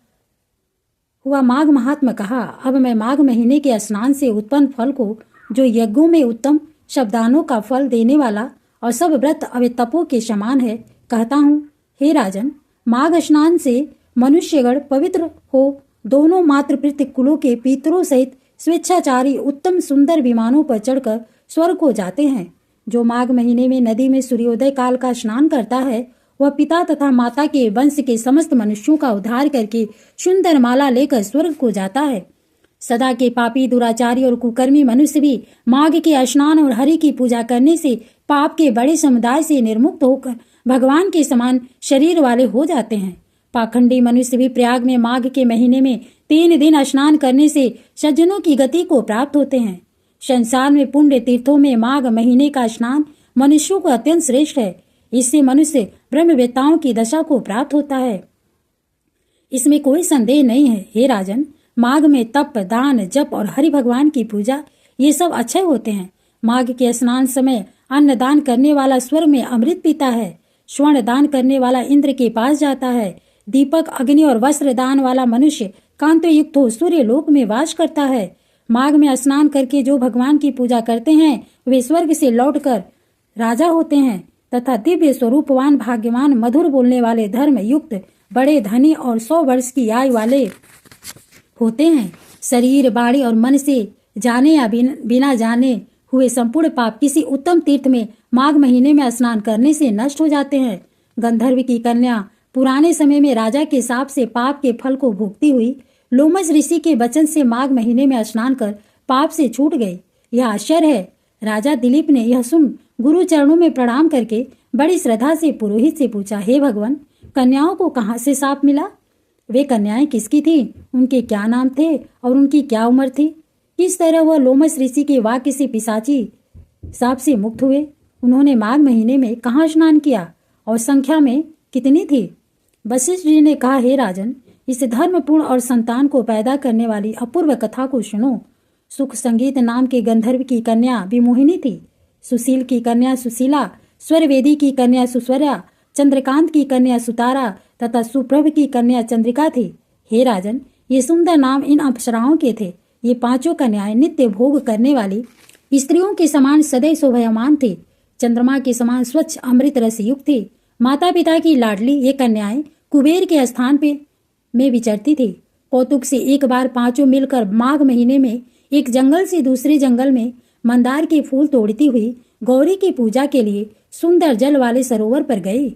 हुआ माघ महात्मा कहा। अब मैं माघ महीने के स्नान से उत्पन्न फल को, जो यज्ञों में उत्तम शब्दानों का फल देने वाला और सब व्रत अवे तपों के समान है, कहता हूँ। हे राजन, माघ स्नान से मनुष्यगण पवित्र हो दोनों मातृपितृ कुलों के पितरों सहित स्वेच्छाचारी उत्तम सुंदर विमानों पर चढ़कर स्वर्ग को जाते हैं। जो माघ महीने में नदी में सूर्योदय काल का स्नान करता है, वह पिता तथा माता के वंश के समस्त मनुष्यों का उद्धार करके सुंदर माला लेकर स्वर्ग को जाता है। सदा के पापी, दुराचारी और कुकर्मी मनुष्य भी माघ के स्नान और हरि की पूजा करने से पाप के बड़े समुदाय से निर्मुक्त होकर भगवान के समान शरीर वाले हो जाते हैं। पाखंडी मनुष्य भी प्रयाग में माघ के महीने में 3 दिन स्नान करने से सज्जनों की गति को प्राप्त होते हैं। संसार में पुण्य तीर्थों में माघ महीने का स्नान मनुष्यों को अत्यंत श्रेष्ठ है। इससे मनुष्य ब्रह्मवेत्ताओं की दशा को प्राप्त होता है, इसमें कोई संदेह नहीं है। हे राजन, माघ में तप, दान, जप और हरि भगवान की पूजा ये सब अच्छे होते हैं। माघ के स्नान समय अन्न दान करने वाला स्वर्ग में अमृत पीता है। स्वर्ण दान करने वाला इंद्र के पास जाता है। दीपक, अग्नि और वस्त्र दान वाला मनुष्य कांति युक्त हो सूर्य लोक में वास करता है। माघ में स्नान करके जो भगवान की पूजा करते हैं, वे स्वर्ग से लौटकर राजा होते हैं तथा दिव्य स्वरूपवान, भाग्यवान, मधुर बोलने वाले, धर्म युक्त, बड़े धनी और 100 वर्ष की आयु वाले होते हैं। शरीर, बाड़ी और मन से जाने या बिना जाने हुए संपूर्ण पाप किसी उत्तम तीर्थ में माघ महीने में स्नान करने से नष्ट हो जाते हैं। गंधर्व की कन्या पुराने समय में राजा के शाप से पाप के फल को भोगती हुई लोमस ऋषि के वचन से माघ महीने में स्नान कर पाप से छूट गई। यह आश्चर्य है। राजा दिलीप ने यह सुन गुरु चरणों में प्रणाम करके बड़ी श्रद्धा से पुरोहित से पूछा, हे भगवान, कन्याओं को कहाँ से शाप मिला? वे कन्याएं किसकी थी? उनके क्या नाम थे और उनकी क्या उम्र थी? किस तरह वह लोमस ऋषि के वाक्य से पिशाची शाप से मुक्त हुए? उन्होंने माघ महीने में कहाँ स्नान किया और संख्या में कितनी थी? वशिष्ठ जी ने कहा, हे राजन, इस धर्मपूर्ण और संतान को पैदा करने वाली अपूर्व कथा को सुनो। सुख संगीत नाम के गंधर्व की कन्या विमोहिनी थी। सुशील की कन्या सुशीला, स्वरवेदी की कन्या सुस्वरा, चंद्रकांत की कन्या सुतारा तथा सुप्रभ की कन्या चंद्रिका थी। हे राजन, ये सुंदर नाम इन अप्सराओं के थे। ये 5 कन्याएं नित्य भोग करने वाली स्त्रियों के समान सदैव शोभायमान थी। चंद्रमा के समान स्वच्छ अमृत रस युक्त थी। माता पिता की लाडली ये कन्याएं कुबेर के स्थान में विचरती थी। कौतुक से एक बार 5 मिलकर माघ महीने में एक जंगल से दूसरे जंगल में मंदार के फूल तोड़ती हुई गौरी की पूजा के लिए सुंदर जल वाले सरोवर पर गई।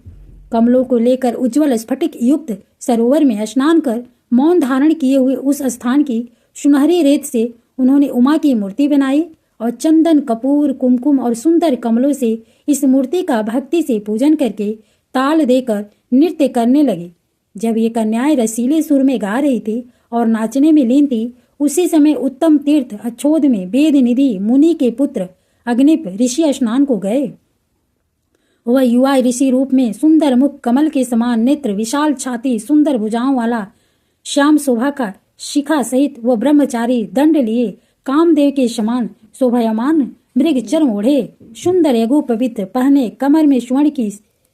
कमलों को लेकर उज्जवल स्फटिक युक्त सरोवर में स्नान कर मौन धारण किए हुए उस स्थान की सुनहरी रेत से उन्होंने उमा की मूर्ति बनाई और चंदन, कपूर, कुमकुम और सुंदर कमलों से इस मूर्ति का भक्ति से पूजन करके ताल देकर नृत्य करने लगे। जब ये कन्याएं रसीले सुर में गा रही थी और नाचने में लीन थी, उसी समय उत्तम तीर्थ अच्छोद में वेद निधि मुनि के पुत्र अग्निप ऋषि स्नान को गए। वह युवा ऋषि रूप में सुंदर मुख, कमल के समान नेत्र, विशाल छाती, सुंदर भुजाओं वाला, श्याम शोभा का शिखा सहित वह ब्रह्मचारी दंड लिए कामदेव के समान शोभायमान, मृग चर्म ओढ़े, सुंदर यगो पवित्र पहने, कमर में स्वर्ण की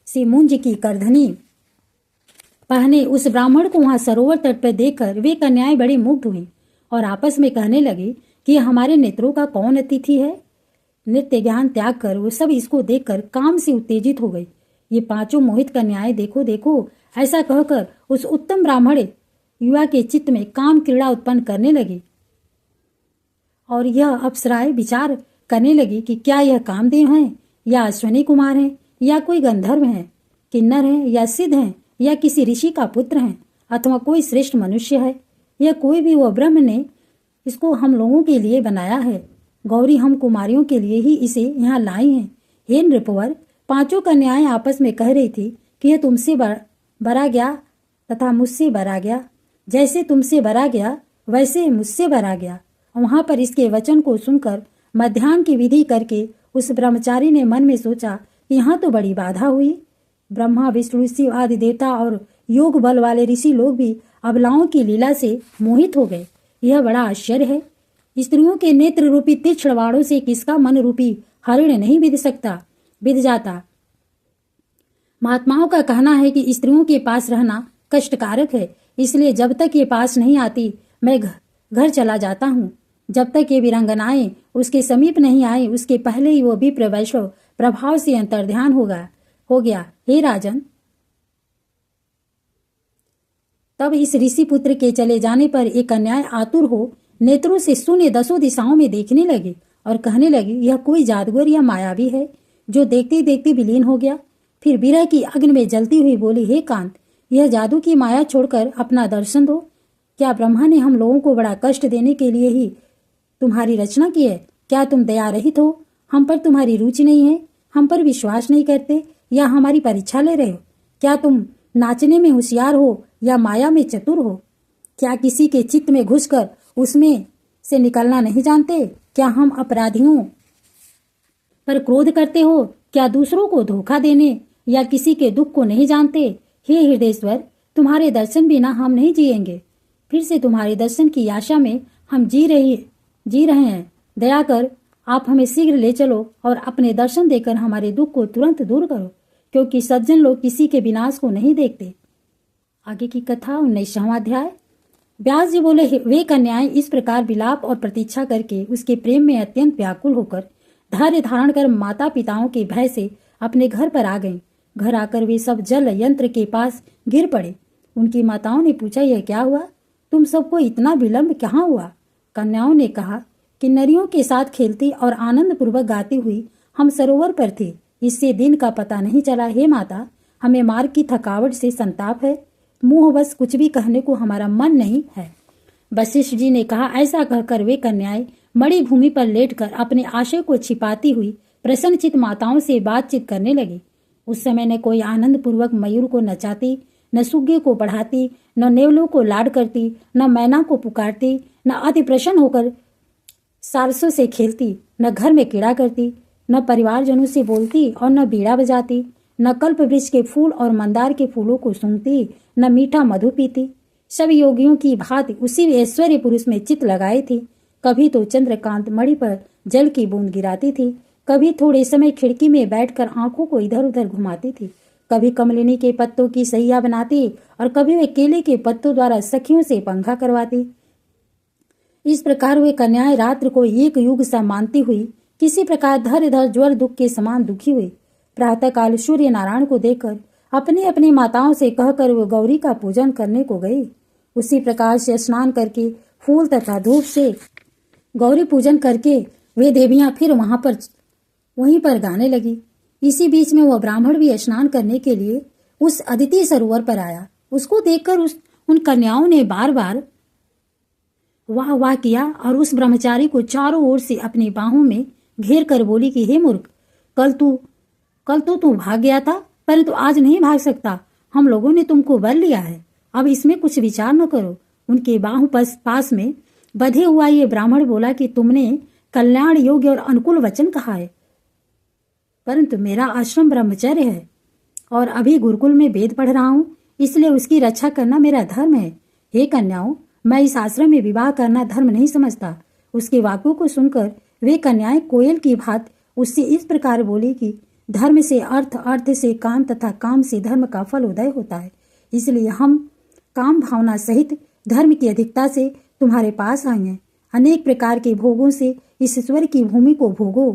सी मुंज की करधनी पहने उस ब्राह्मण को वहां सरोवर तट पर देखकर वे कन्याएं बड़ी मुग्ध हुई और आपस में कहने लगी कि हमारे नेत्रों का कौन अतिथि है। नृत्य ज्ञान त्याग कर वो सब इसको देखकर काम से उत्तेजित हो गई। ये 5 मोहित कन्याएं देखो देखो ऐसा कहकर उस उत्तम ब्राह्मण युवा के चित्त में काम क्रीड़ा उत्पन्न करने लगी और यह अप्सराएं विचार करने लगी कि क्या यह कामदेव हैं या अश्विनी कुमार हैं या कोई गंधर्व हैं, किन्नर हैं या सिद्ध हैं या किसी ऋषि का पुत्र हैं अथवा कोई श्रेष्ठ मनुष्य है या कोई भी वह ब्रह्म ने इसको हम लोगों के लिए बनाया है। गौरी हम कुमारियों के लिए ही इसे यहाँ लाई हैं। हे नृपवर, पांचों कन्याएं आपस में कह रही थी कि यह तुमसे बरा गया तथा मुझसे बरा गया, जैसे तुमसे बरा गया वैसे मुझसे बरा गया। वहां पर इसके वचन को सुनकर मध्याह्न की विधि करके उस ब्रह्मचारी ने मन में सोचा कि यहाँ तो बड़ी बाधा हुई। ब्रह्मा विष्णु शिव आदि देवता और योग बल वाले ऋषि लोग भी अबलाओं की लीला से मोहित हो गए। यह बड़ा आश्चर्य है। स्त्रियों के नेत्र रूपी तीक्ष्ण बाणों से किसका मन रूपी हरिण नहीं बिध जाता। महात्माओं का कहना है कि स्त्रियों के पास रहना कष्टकारक है, इसलिए जब तक ये पास नहीं आती मैं घर चला जाता हूँ। जब तक ये वीरांगनाएं उसके समीप नहीं आई उसके पहले ही वो विप्र वैष्णव प्रभाव से अंतर्ध्यान हो गया। हे राजन, तब इस ऋषि पुत्र के चले जाने पर एक कन्याएं आतुर हो नेत्रों से शून्य दसों दिशाओं में देखने लगी और कहने लगी, यह कोई जादूगर या मायावी है जो देखते देखते विलीन हो गया। फिर विरह की अग्नि में जलती हुई बोली, हे कांत, यह जादू की माया छोड़कर अपना दर्शन दो। क्या ब्रह्मा ने हम लोगों को बड़ा कष्ट देने के लिए ही तुम्हारी रचना की है? क्या तुम दया रहित हो? हम पर तुम्हारी रुचि नहीं है? हम पर विश्वास नहीं करते या हमारी परीक्षा ले रहे हो? क्या तुम नाचने में होशियार हो या माया में चतुर हो? क्या किसी के चित्त में घुसकर उसमें से निकलना नहीं जानते? क्या हम अपराधियों पर क्रोध करते हो? क्या दूसरों को धोखा देने या किसी के दुख को नहीं जानते? हे हृदयेश्वर, तुम्हारे दर्शन बिना हम नहीं जिएंगे। फिर से तुम्हारे दर्शन की आशा में हम जी रहे हैं। दया कर आप हमें शीघ्र ले चलो और अपने दर्शन देकर हमारे दुख को तुरंत दूर करो, क्योंकि सज्जन लोग किसी के विनाश को नहीं देखते। आगे की कथा 19वां अध्याय। व्यास जी बोले, वे कन्याएं इस प्रकार विलाप और प्रतीक्षा करके उसके प्रेम में अत्यंत व्याकुल होकर धैर्य धारण कर माता पिताओं के भय से अपने घर पर आ गईं। घर आकर वे सब जल यंत्र के पास गिर पड़े। उनकी माताओं ने पूछा, यह क्या हुआ? तुम सबको इतना विलंब कहाँ हुआ? कन्याओं ने कहा कि नरियों के साथ खेलती और आनंद पूर्वक गाती हुई हम सरोवर पर थे, इससे दिन का पता नहीं चला। हे माता, हमें मार्ग की थकावट से संताप है, मुंह बस कुछ भी कहने को हमारा मन नहीं है। वशिष्ठ जी ने कहा, ऐसा कहकर वे कन्याएं मणि भूमि पर लेटकर अपने आशय को छिपाती हुई प्रसन्नचित माताओं से बातचीत करने लगी। उस समय न कोई आनंद पूर्वक मयूर को नचाती, न सुग्गे को बढ़ाती, न नेवलों को लाड करती, न मैना को पुकारती, न अति प्रसन्न होकर सारसों से खेलती, न घर में कीड़ा करती, न परिवारजनों से बोलती और न बीड़ा बजाती, न कल्प वृक्ष के फूल और मंदार के फूलों को सूंघती, न मीठा मधु पीती। सब योगियों की भांति उसी ऐश्वर्य पुरुष में चित्त लगाई थी। कभी तो चंद्रकांत मणि पर जल की बूंद गिराती थी, कभी थोड़े समय खिड़की में बैठकर आंखों को इधर उधर घुमाती थी, कभी कमलिनी के पत्तों की सैया बनाती और कभी वे केले के पत्तों द्वारा सखियों से पंखा करवाती। इस प्रकार वे कन्याएं रात्र को एक युग सा मानती हुई किसी प्रकार धर ज्वर दुख के समान दुखी हुई। प्रातःकाल सूर्य नारायण को देखकर अपनी अपनी माताओं से कहकर वे गौरी का पूजन करने को गई। उसी प्रकार से स्नान करके फूल तथा धूप से गौरी पूजन करके वे देवियां फिर वहीं पर गाने लगी। इसी बीच में वह ब्राह्मण भी स्नान करने के लिए उस अदिति सरोवर पर आया। उसको देखकर उन कन्याओं ने बार बार वाह वाह किया और उस ब्रह्मचारी को चारों ओर से अपनी बाहों में घेर कर बोली कि हे मूर्ख, कल तो तू भाग गया था, परंतु आज नहीं भाग सकता। हम लोगों ने तुमको वर लिया है, अब इसमें कुछ विचार न करो। उनके बाहों पास में बधे हुआ ये ब्राह्मण बोला कि तुमने कल्याण योग्य और अनुकूल वचन कहा है, परंतु मेरा आश्रम ब्रह्मचर्य है और अभी गुरुकुल में वेद पढ़ रहा हूँ, इसलिए उसकी रक्षा करना मेरा धर्म है। हे कन्याओं, मैं इस आश्रम में विवाह करना धर्म नहीं समझता। उसके वाक्यों को सुनकर वे कन्याएं कोयल की भांति उससे इस प्रकार बोली कि धर्म से अर्थ, अर्थ से काम तथा काम से धर्म का फल उदय होता है, इसलिए हम काम भावना सहित धर्म की अधिकता से तुम्हारे पास आए हैं। अनेक प्रकार के भोगों से इस ईश्वर की भूमि को भोगो।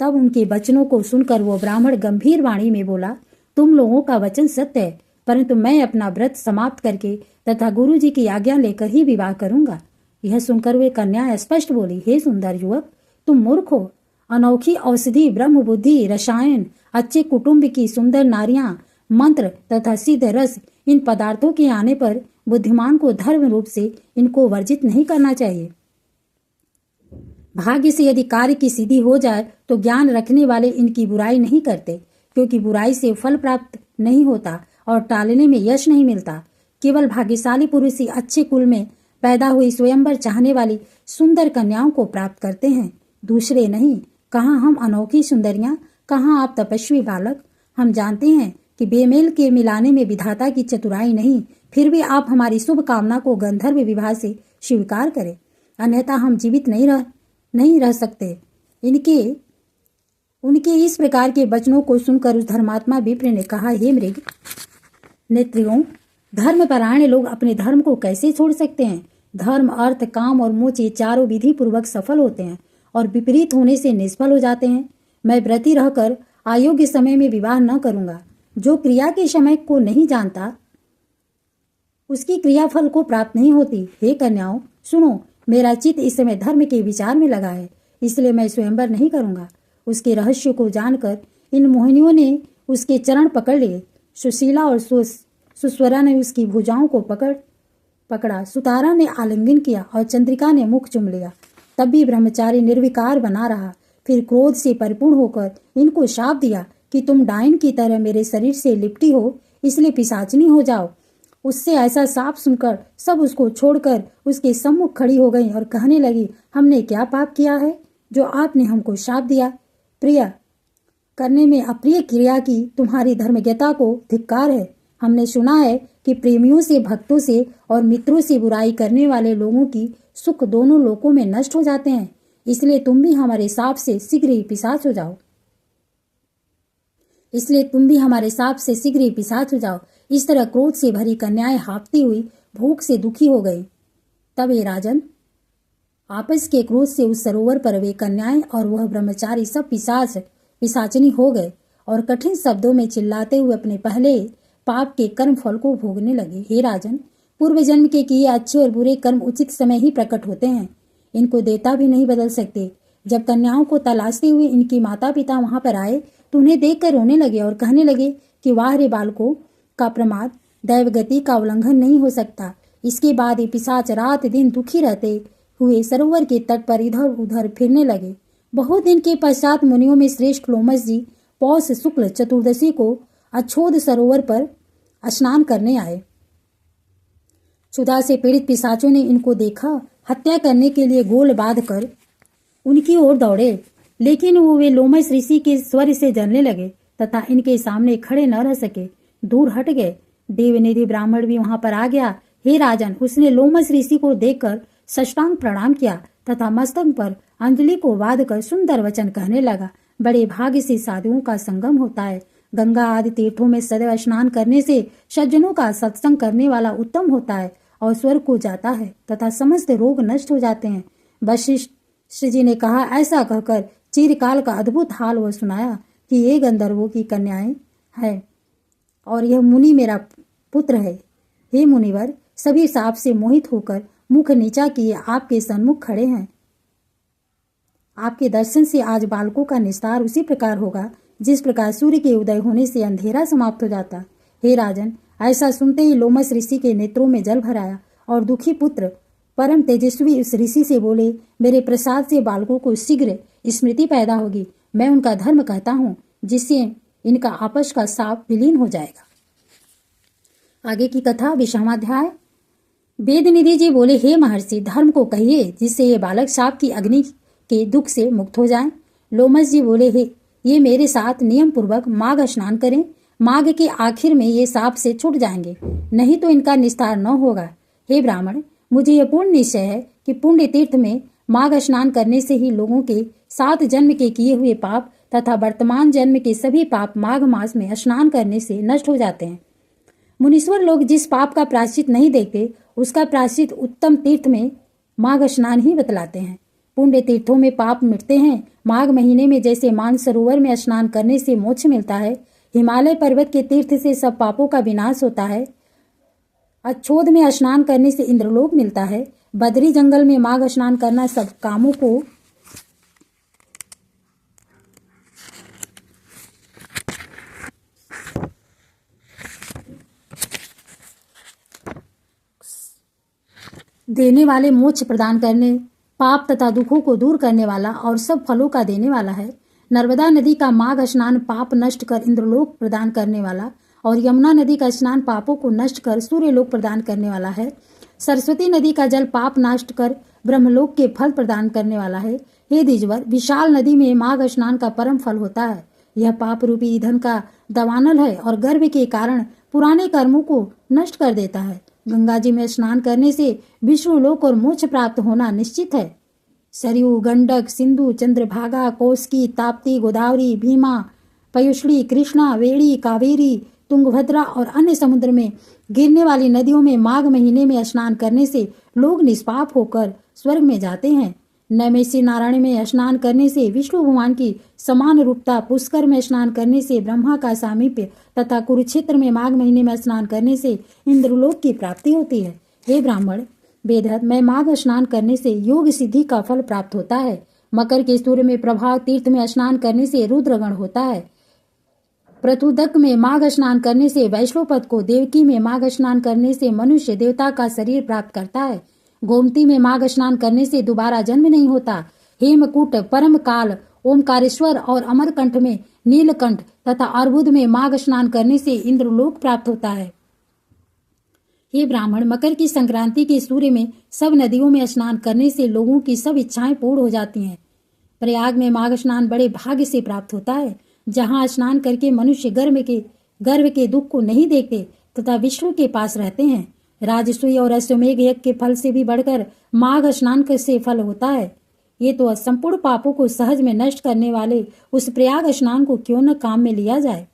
तब उनके वचनों को सुनकर वो ब्राह्मण गंभीर वाणी में बोला, तुम लोगों का वचन सत्य है, परंतु मैं अपना व्रत समाप्त करके तथा गुरु जी की आज्ञा लेकर ही विवाह करूंगा। यह सुनकर वे कन्या स्पष्ट बोली, हे सुंदर युवक, तुम मूर्ख हो। अनोखी औषधि, ब्रह्म बुद्धि, रसायन, अच्छे कुटुंब की सुंदर नारियां, मंत्र तथा सिद्ध रस, इन पदार्थों के आने पर बुद्धिमान को धर्म रूप से इनको वर्जित नहीं करना चाहिए। भाग्य से यदि कार्य की सिद्धि हो जाए तो ज्ञान रखने वाले इनकी बुराई नहीं करते। क्योंकि बुराई से फल प्राप्त नहीं होता और टालने में यश नहीं मिलता। केवल भाग्यशाली पुरुष ही अच्छे कुल में पैदा हुई स्वयंवर चाहने वाली सुंदर कन्याओं को प्राप्त करते हैं, दूसरे नहीं। कहाँ हम अनोखी सुंदरियां, कहाँ आप तपस्वी बालक। हम जानते हैं कि बेमेल के मिलाने में विधाता की चतुराई नहीं, फिर भी आप हमारी शुभ कामना को गंधर्व विवाह से स्वीकार करें, अन्यथा हम जीवित नहीं रह सकते। उनके इस प्रकार के वचनों को सुनकर उस धर्मात्मा विप्र ने कहा, हे मृग नेत्रियों, धर्मपरायण लोग अपने धर्म को कैसे छोड़ सकते हैं? धर्म, अर्थ, काम और मोक्ष ये चारों विधि पूर्वक सफल होते हैं और विपरीत होने से निष्फल हो जाते हैं। मैं व्रती रहकर अयोग्य समय में विवाह न करूंगा। जो क्रिया के समय को नहीं जानता उसकी क्रियाफल को प्राप्त नहीं होती। हे कन्याओं सुनो, मेरा चित्त इस समय धर्म के विचार में लगा है, इसलिए मैं स्वयंवर नहीं करूंगा। उसके रहस्य को जानकर इन मोहिनियों ने उसके चरण पकड़ लिए। सुशीला और सुस्वरा ने उसकी भुजाओं को पकड़ा। सुतारा ने आलिंगन किया और चंद्रिका ने मुख चूम लिया। तब भी ब्रह्मचारी निर्विकार बना रहा। फिर क्रोध से परिपूर्ण होकर इनको शाप दिया कि तुम डायन की तरह मेरे शरीर से लिपटी हो, इसलिए पिशाचनी हो जाओ। उससे ऐसा शाप सुनकर सब उसको छोड़कर उसके सम्मुख खड़ी हो गई और कहने लगी, हमने क्या पाप किया है जो आपने हमको शाप दिया? प्रिय करने में अप्रिय क्रिया की तुम्हारी धर्मज्ञता को धिक्कार है। हमने सुना है कि प्रेमियों से, भक्तों से और मित्रों से बुराई करने वाले लोगों की सुख दोनों लोकों में नष्ट हो जाते हैं, इसलिए तुम भी हमारे शाप से शीघ्र ही पिशाच हो जाओ। इस तरह क्रोध से भरी कन्याएं हाँफती हुई भूख से दुखी हो गई। तब हे राजन, आपस के क्रोध से उस सरोवर पर वे कन्याएं और वह ब्रह्मचारी सब पिशाचनी हो गए और कठिन शब्दों में चिल्लाते हुए अपने पहले पाप के कर्म फल को भोगने लगे। हे राजन, पूर्व जन्म के किए अच्छे और बुरे कर्म उचित समय ही प्रकट होते हैं, इनको देवता भी नहीं बदल सकते। जब कन्याओं को तलाशते हुए इनकी माता पिता वहां पर आए तो उन्हें देखकर रोने लगे और कहने लगे कि वाह रे बालकों का प्रमाद, दैवगति का उल्लंघन नहीं हो सकता। इसके बाद ये पिशाच रात दिन दुखी रहते हुए सरोवर के तट पर इधर उधर फिरने लगे। बहुत दिन के पश्चात मुनियों में श्रेष्ठ लोमस जी पौष शुक्ल चतुर्दशी को अच्छोद सरोवर पर स्नान करने आए। क्षुधा से पीड़ित पिशाचों ने इनको देखा, हत्या करने के लिए गोल बांधकर उनकी ओर दौड़े, लेकिन वे लोमस ऋषि के स्वर से जलने लगे तथा इनके सामने खड़े न रह सके, दूर हट गए। देवनिधि ब्राह्मण भी वहां पर आ गया। हे राजन, उसने लोमस ऋषि को देखकर साष्टांग प्रणाम किया तथा मस्तक पर अंजलि को बांध कर सुंदर वचन कहने लगा। बड़े भाग्य से साधुओं का संगम होता है। गंगा आदि तीर्थों में सदैव स्नान करने से सज्जनों का सत्संग करने वाला उत्तम होता है और स्वर्ग को जाता है तथा समस्त रोग नष्ट हो जाते हैं। वशिष्ठ जी ने कहा, ऐसा कहकर चिरकाल का अद्भुत हाल वह सुनाया कि ये गंधर्वों की कन्याएं है और यह मुनि मेरा पुत्र है। हे मुनिवर, सभी साप से मोहित होकर मुख नीचा किए आपके सन्मुख खड़े हैं। आपके दर्शन से आज बालकों का निस्तार उसी प्रकार होगा जिस प्रकार सूर्य के उदय होने से अंधेरा समाप्त हो जाता। हे राजन, ऐसा सुनते ही लोमस ऋषि के नेत्रों में जल भर आया और दुखी पुत्र परम तेजस्वी उस ऋषि से बोले, मेरे प्रसाद से बालकों को शीघ्र स्मृति पैदा होगी। मैं उनका धर्म कहता हूँ जिससे इनका आपस का साप विलीन हो जाएगा। आगे की कथा 20वां अध्याय। वेदनिधि जी बोले, हे महर्षि, धर्म को कहिए जिससे ये बालक साप की अग्नि के दुख से मुक्त हो जाएं। लोमस जी बोले, हे ये मेरे साथ नियम पूर्वक माघ स्नान करें। माघ के आखिर में ये साप से छूट जाएंगे, नहीं तो इनका निस्तार न होगा। हे ब्राह्मण, मुझे यह पूर्ण निश्चय है कि पुण्य तीर्थ में माघ स्नान करने से ही लोगों के 7 जन्म के किए हुए पाप तथा वर्तमान जन्म के सभी पाप माघ मास में स्नान करने से नष्ट हो जाते हैं। मुनीश्वर लोग जिस पाप का प्रायश्चित नहीं देखते उसका प्रायश्चित उत्तम तीर्थ में माघ स्नान ही बतलाते हैं। पुण्य तीर्थों में पाप मिटते हैं। माघ महीने में जैसे मानसरोवर में स्नान करने से मोक्ष मिलता है, हिमालय पर्वत के तीर्थ से सब पापों का विनाश होता है, अच्छोद में स्नान करने से इंद्रलोक मिलता है, बद्री जंगल में माघ स्नान करना सब कामों को देने वाले, मोक्ष प्रदान करने, पाप तथा दुखों को दूर करने वाला और सब फलों का देने वाला है। नर्मदा नदी का माघ स्नान पाप नष्ट कर इंद्रलोक प्रदान करने वाला और यमुना नदी का स्नान पापों को नष्ट कर सूर्यलोक प्रदान करने वाला है। सरस्वती नदी का जल पाप नष्ट कर ब्रह्मलोक के फल प्रदान करने वाला है। हे द्विजवर, विशाल नदी में माघ स्नान का परम फल होता है। यह पाप रूपी ईंधन का दवानल है और गर्भ के कारण पुराने कर्मों को नष्ट कर देता है। गंगा जी में स्नान करने से विष्णुलोक और मोक्ष प्राप्त होना निश्चित है। सरयू, गंडक, सिंधु, चंद्रभागा, कोसकी, ताप्ती, गोदावरी, भीमा, पयुष्णी, कृष्णा, वेणी, कावेरी, तुंगभद्रा और अन्य समुद्र में गिरने वाली नदियों में माघ महीने में स्नान करने से लोग निष्पाप होकर स्वर्ग में जाते हैं। नैमिषी नारायण में स्नान करने से विष्णु भगवान की समान रूपता, पुष्कर में स्नान करने से ब्रह्मा का सामीप्य तथा कुरुक्षेत्र में माघ महीने में स्नान करने से इंद्रलोक की प्राप्ति होती है। हे ब्राह्मण वेदहत, मैं माघ स्नान करने से योग सिद्धि का फल प्राप्त होता है। मकर के सूर्य में प्रभाव तीर्थ में स्नान करने से रुद्रगण होता है। प्रतुदक में माघ स्नान करने से वैष्णोपद को, देवकी में माघ स्नान करने से मनुष्य देवता का शरीर प्राप्त करता है। गोमती में माघ स्नान करने से दोबारा जन्म नहीं होता। हेमकूट, परम काल, ओमकारेश्वर और अमरकंठ में नीलकंठ तथा अर्बुद में माघ स्नान करने से इंद्रलोक प्राप्त होता है। हे ब्राह्मण, मकर की संक्रांति के सूर्य में सब नदियों में स्नान करने से लोगों की सब इच्छाएं पूर्ण हो जाती हैं। प्रयाग में माघ स्नान बड़े भाग्य से प्राप्त होता है, जहां स्नान करके मनुष्य गर्भ के दुख को नहीं देखते तथा विष्णु के पास रहते हैं। राजसूय और अश्वमेघ यज्ञ के फल से भी बढ़कर माघ स्नान से फल होता है। ये तो संपूर्ण पापों को सहज में नष्ट करने वाले उस प्रयाग स्नान को क्यों न काम में लिया जाए।